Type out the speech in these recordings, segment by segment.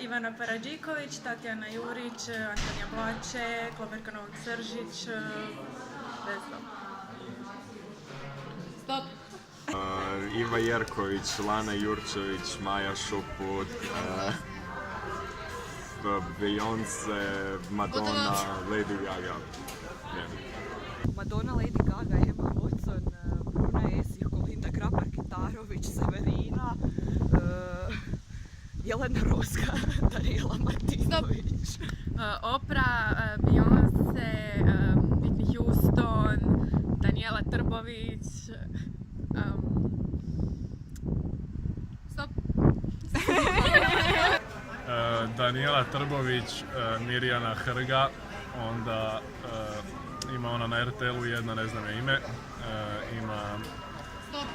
Ivana Paradžiković, Tatjana Jurić, Antonija Blače, Kloberka Novog Sržić, ne znam. Stop! Iva Jerković, Lana Jurčević, Maja Šuput, Beyonce, Madonna, Lady Gaga. Madonna, Lady Gaga, Emma Watson, Bruna Esih, Kolinda Grabar-Kitarović, Severina, Jelena Rozga, Daniela Martinović. Oprah, Beyonce, Whitney Houston, Daniela Trbović. Stop! Daniela Trbović, Mirjana Hrga, onda ima ona na RTL-u jedna, ne znam je ime, ima... Stop!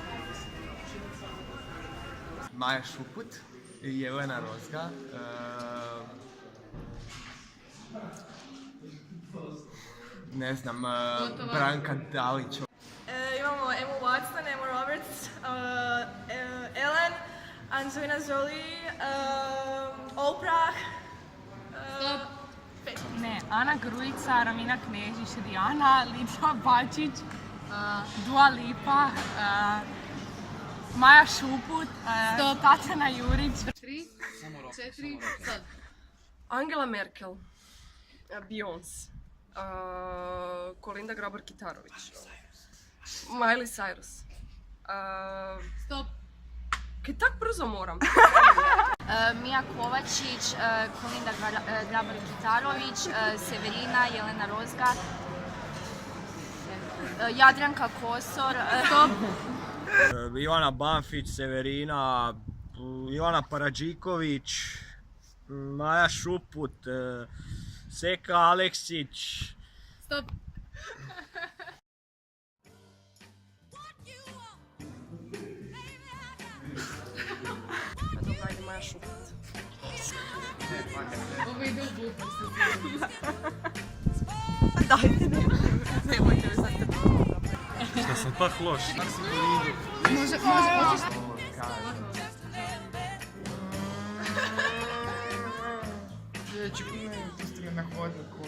Maja Šuput, Jelena Rozga, ne znam, Branka Dalić. Imamo Emmu Watson, Emmu Roberts, Ellen, Angelina Jolie, Oprah. Stop! Ne, Ana Grujica, Ramina Knežić, Rijana, Lidija Bačić, Dua Lipa, Maja Šuput, Tatjana Jurić. 3, 4, sad. Angela Merkel, Beyonce, Kolinda Grabar-Kitarović, Miley Cyrus. Stop! Kaj tak brzo moram? Mija Kovačić, Kolinda Grabar-Kitarović, Severina, Jelena Rozga, Jadranka Kosor. Stop! Ivana Banfić, Severina, Ivana Paradžiković, Maja Šuput, Seka Aleksić. Stop! Dobro, ajde Maja Šuput. Ovo ide u budu. Dajte, nemojte me sad te dobro. Šta sam tak loš? Može, hoćeš... Pusti me na hodniku.